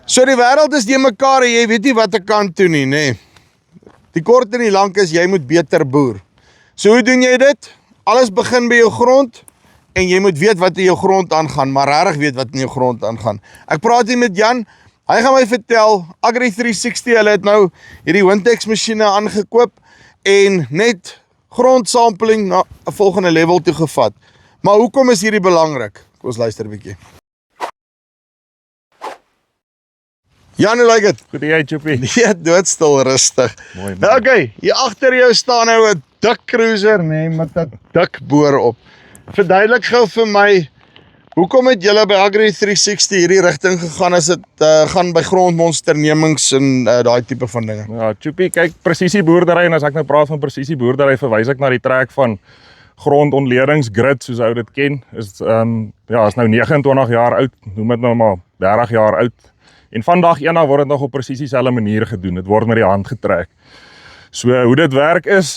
So die wêreld is die mekaar en jy weet nie wat ek kan doen nie, nê. Die kort en die lank is, jy moet beter boer. So hoe doen jy dit? Alles begin by jou grond en jy moet weet wat in jou grond aangaan, maar regtig weet wat in jou grond aangaan. Ek praat hier met Jan, hy gaan my vertel, Agri360, hulle het nou hierdie Wintex masjiene aangekoop en net grondsampling na 'n volgende level toe gevat. Maar hoekom is hierdie belangrik? Kom ons luister 'n bietjie. Jan, hoe lyk dit? Goed jy, Choppie. Nee, doodstil rustig. Mooi, Nou oké, hier agter jou staan nou 'n dik cruiser, nee, met 'n dik boor op. Verduidelik gou vir my, hoekom het julle by Agri360 hierdie rigting gegaan as dit gaan by grondmonsternemings en daai tipe van dinge? Ja, Choppie, kyk, presisieboerdery, en as ek nou praat van presisieboerdery, verwys ek na die trek van grondontledings-grid, soos ou dit ken, is nou 29 jaar oud, noem dit nou maar 30 jaar oud. En vandag eendag word dit nog op presies dieselfde manier gedoen. Dit word met die hand getrek. So hoe dit werk is,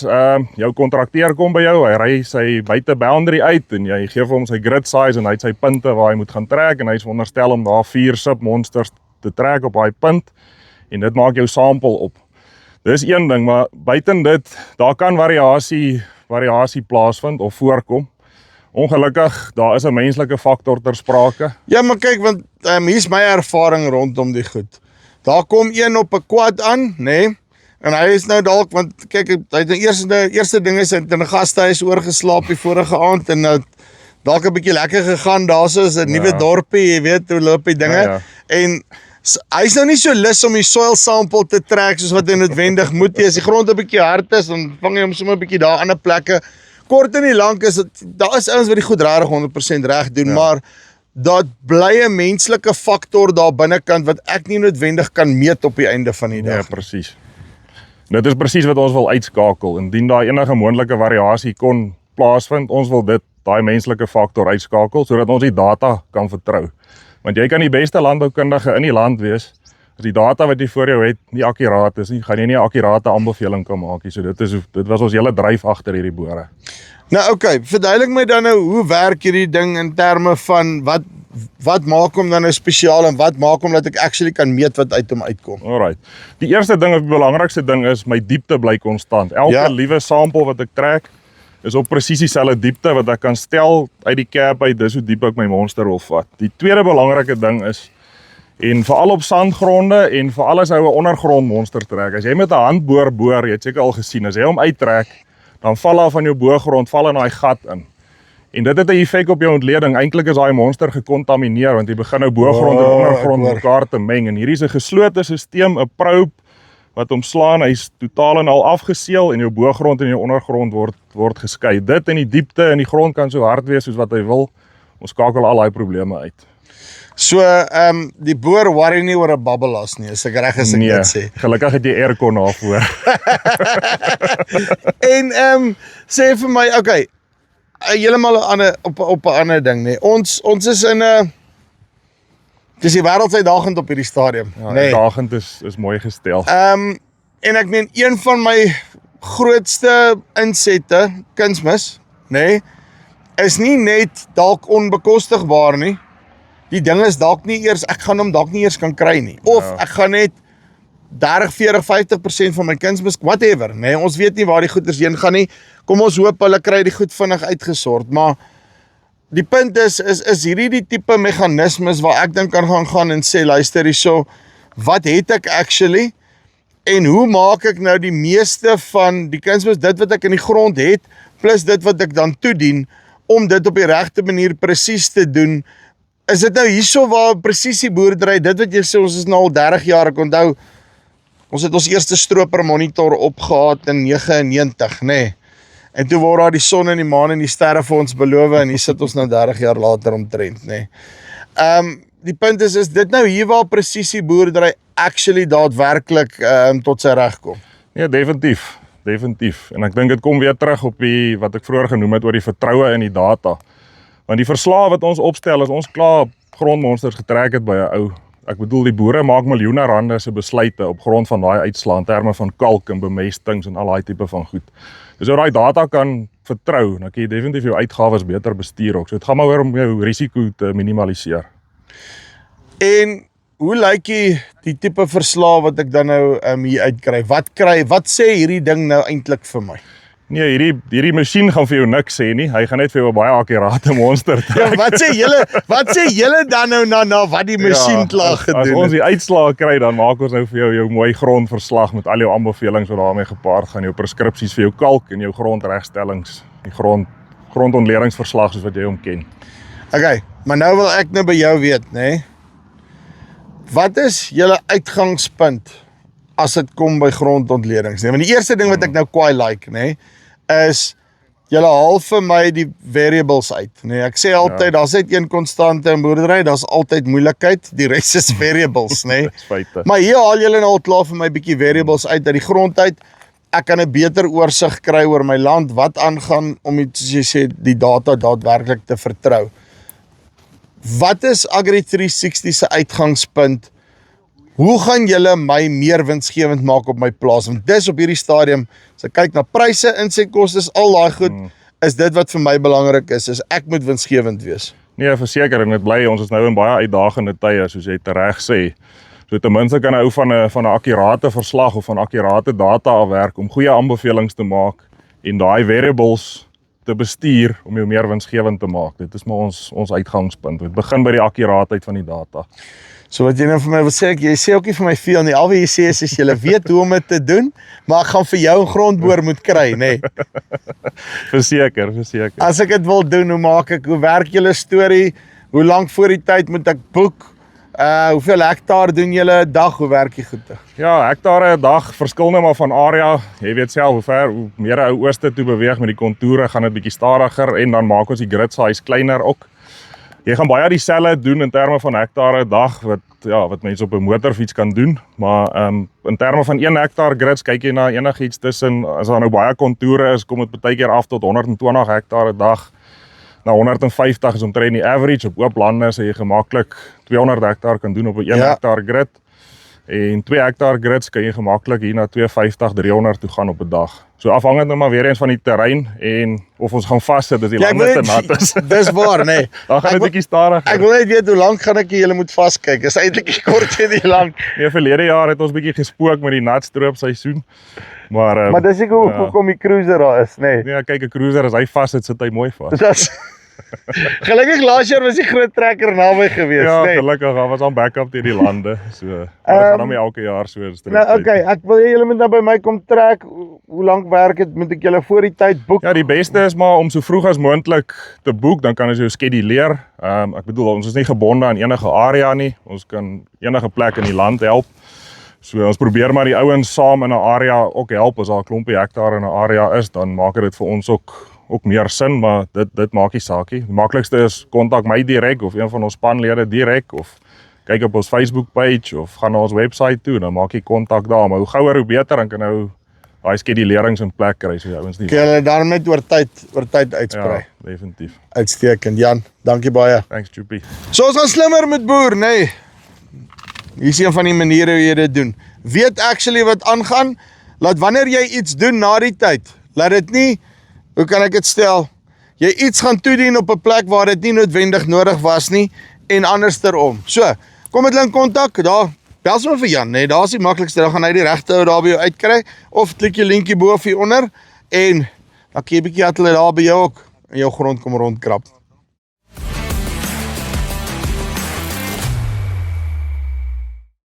jou kontrakteur kom by jou, hy ry sy buite boundary uit en jy gee vir hom sy grid size en hy het sy punte waar hy moet gaan trek en hy is veronderstel om daar 4 submonsters te trek op daai punt en dit maak jou sample op. Dis een ding, maar buiten dit, daar kan variasie plaasvind of voorkom. Ongelukkig, daar is 'n menslike faktor ter sprake. Ja, maar kyk, want hier's my ervaring rondom die goed. Daar kom een op 'n quad aan, nê? En hy is nou dalk, want kyk, hy het die eerste ding is, hy het in 'n gastehuis oorgeslaap die vorige aand en dalk 'n bietjie lekker gegaan, daarso is 'n nuwe dorpie, jy weet hoe loop die dinge. Ja. En hy's nou nie so lus om die soil sample te trek soos wat hy noodwendig moet nie. As die grond 'n bietjie hard is, dan vang hy hom sommer 'n bietjie daar ander plekke. Kort en die lank is daar is ouens wat die goed regtig 100% reg doen, maar daar bly 'n menslike faktor daar binnekant wat ek nie noodwendig kan meet op die einde van die dag. Ja, presies. Dit is presies wat ons wil uitskakel. Indien daar enige moontlike variasie kon plaasvind, ons wil daai menslike faktor uitskakel sodat ons die data kan vertrou. Want jy kan die beste landboukundige in die land wees, as die data wat jy voor jou het nie akkuraat is nie, gaan jy nie 'n akkurate aanbeveling kan maak nie. So dit was ons hele dryf agter hierdie boere. Nou oké, verduidelik my dan nou, hoe werk hierdie ding in terme van wat maak hom dan nou spesiaal en wat maak hom dat ek actually kan meet wat uit hom uitkom? Alright. Die eerste ding, of die belangrikste ding is, my diepte bly konstant. Elke liewe sample wat ek trek, is op presies dieselfde diepte wat ek kan stel uit die cap uit, dis hoe diep ek my monster wil vat. Die tweede belangrike ding is, en veral op sandgronde en veral as hy 'n ondergrond monster trek, as jy met 'n handboor boor, jy het seker al gesien, as jy hom uittrek, dan val daar van jou boogrond, val in daai gat in. En dit het 'n effek op jou ontleding. Eintlik is daai monster gekontamineer, want jy begin nou boogrond en ondergrond mekaar te meng, en hierdie is 'n geslote stelsel, 'n probe, wat hom slaan, hy's totaal en al afgeseël, en jou boogrond en jou ondergrond word geskei. Dit in die diepte en die grond kan so hard wees soos wat hy wil, ons skakel al daai probleme uit. So, die boer worry nie oor 'n babbelas nie, as ek reg is ek dit sê. Gelukkig het jy aircon daarvoor. En sê vir my, okay, heeltemal op 'n ander ding, nee. Ons is in 'n dis die wêreld uitdagend op hierdie stadium, Ja, nee. uitdagend is mooi gestel. En ek meen, een van my grootste insette, kunsmis, nee, is nie net dalk onbekostigbaar nie. Die ding is dalk nie eers, ek gaan hom dalk nie eers kan kry nie. Of ek gaan net 30, 40, 50% van my kunsmis, whatever, nee, ons weet nie waar die goeders heen gaan nie. Kom ons hoop hulle kry die goed vinnig uitgesort, maar die punt is hierdie die tipe meganismes waar ek dink kan gaan en sê, luister hierso, wat het ek actually, en hoe maak ek nou die meeste van die kunsmis, dit wat ek in die grond het, plus dit wat ek dan toedien, om dit op die regte manier presies te doen. Is dit nou hierso waar presisieboerdery, dit wat jy sê, ons is nou al 30 jaar, ek onthou, ons het ons eerste stroper monitor opgehad in 99, nee. En toe word daar die son en die maan en die sterre vir ons beloof, en hier sit ons nou 30 jaar later omtrent, nee. Die punt is dit nou hier waar presisieboerdery actually daadwerklik tot sy reg kom? Ja, definitief. En ek dink dit kom weer terug op wat ek vroeër genoem het oor die vertroue in die data. Want die verslae wat ons opstel, as ons klaar grondmonsters getrek het by 'n ou, ek bedoel die boere maak miljoene rande se besluite op grond van daai uitslae in terme van kalk en bemestings en al daai tipe van goed. Dus as jy daai data kan vertrou, dan kan jy definitief jou uitgawes beter bestuur ook. So dit gaan maar oor om jou risiko te minimaliseer. En hoe lyk die tipe verslae wat ek dan nou hier uitkry? Wat sê hierdie ding nou eintlik vir my? Nee, hierdie masjien gaan vir jou niks sê nie. Hy gaan net vir jou 'n baie akkurate monster trek. Ja, wat sê julle dan nou na wat die masjien klaar As gedoen ons het? die uitslae kry, dan maak ons nou vir jou mooi grondverslag met al jou aanbevelings wat daarmee gepaard gaan, jou preskripsies vir jou kalk en jou grondregstellings, die grondontledingverslag soos wat jy hom ken. Okay, maar nou wil ek nou by jou weet, nê? Wat is julle uitgangspunt as dit kom by grondontledings, nê? Want die eerste ding wat ek nou kwaai like, nê, is julle haal vir my die variables uit, nê? Ek sê altyd, daar's net een konstante in boerdery, daar's altyd moeilikheid, die res is variables, nê? Dis feite. Maar hier haal julle nou al klaar vir my bietjie variables uit die grond uit. Ek kan 'n beter oorsig kry oor my land, wat aangaan om soos jy sê die data daadwerklik te vertrou. Wat is Agri360 se uitgangspunt? Hoe gaan julle my meer winsgewend maak op my plaas? Want dis op hierdie stadium, as ek kyk na pryse, insetkostes, al daai goed, is dit wat vir my belangrik is ek moet winsgewend wees. Nee, verseker, en dit bly ons is nou in baie uitdagende tye, soos jy tereg sê. So ten minste kan 'n ou van 'n akkurate verslag of van akkurate data afwerk om goeie aanbevelings te maak en daai variables te bestuur om jou meer winsgewend te maak. Dit is maar ons uitgangspunt. Dit begin by die akkuraatheid van die data. So wat jy nou vir my wil sê, jy sê ook nie vir my veel nie. Al wat jy sê is jy weet hoe om dit te doen, maar ek gaan vir jou 'n grondboor moet kry, nê? Verseker. As ek dit wil doen, hoe werk julle storie? Hoe lank voor die tyd moet ek boek? Hoeveel hektaar doen julle 'n dag? Hoe werk die goede? Ja, hektare 'n dag verskil nou maar van area. Jy weet self hoe meer ou ooste toe beweeg met die kontoure, gaan dit bietjie stadiger en dan maak ons die grid size kleiner ook. Jy gaan baie dieselfde doen in terme van hektare 'n dag wat mense op 'n motorfiets kan doen, maar in terme van 1 hektaar grids kyk jy na enigiets tussen, as daar nou baie kontoure is, kom dit baie keer af tot 120 hektaar 'n dag. Na 150 is omtrent die average. Op oop lande sê jy gemaklik 200 hektaar kan doen op 'n 1 hektaar grid. En 2 hektaar grids kan jy gemaklik hier na 250, 300 toe gaan op 'n dag. So afhangend nou maar weer eens van die terrein en of ons gaan vassit as die lande te nat is. Dis waar, nê. Dan gaan dit bietjie stadiger. Ek wil net weet hoe lank gaan ek julle moet vaskyk. Is eintlik kort en nie lank. Nee, verlede jaar het ons bietjie gespook met die natstroopseisoen. Maar dis ek hoekom die cruiser daar is, nê. Nee, kyk 'n cruiser as hy vas sit hy mooi vas. Gelukkig laas jaar was die groot trekker naby gewees, ja, nê. Gelukkig, daar was aan backup teen die lande. So, dit gaan hom elke jaar so. Nou, okay, ek wil julle moet nou by my kom trek. Hoe lank werk dit? Moet ek julle voor die tyd boek? Ja, die beste is maar om so vroeg as moontlik te boek, dan kan ons jou skeduleer. Ek bedoel, ons is nie gebonde aan enige area nie. Ons kan enige plek in die land help. So ons probeer maar die ouens saam in 'n area ook help. As daar 'n klompie hektaar in 'n area is, dan maak dit vir ons ook meer sin, maar dit maak nie saakie. Die maklikste is kontak my direk of een van ons spanlede direk of kyk op ons Facebook page of gaan na ons website toe, dan maak jy kontak daar. Maar hoe gouer hoe beter, dan kan nou daai skedulerings in plek kry so ouens nie. Kan julle daarom net oor tyd uitsprei. Ja, definitief. Uitstekend, Jan. Dankie baie. Thanks, Joopie. So ons gaan slimmer met boer, nê. Hier is een van die maniere hoe jy dit doen. Weet actually wat aangaan. Laat wanneer jy iets doen na die tyd, laat dit nie, hoe kan ek dit stel? Jy iets gaan toedien op 'n plek waar dit nie noodwendig nodig was nie en andersom. So, kom met hulle in kontak. Daar bel sommer vir Jan, nê. Daar's die maklikste. Dan gaan hy die regte ou daar by jou uitkry of klik jy linkie bo of hier onder en dan kyk jy bietjie dat hulle daar by jou ook in jou grond kom rondkrap.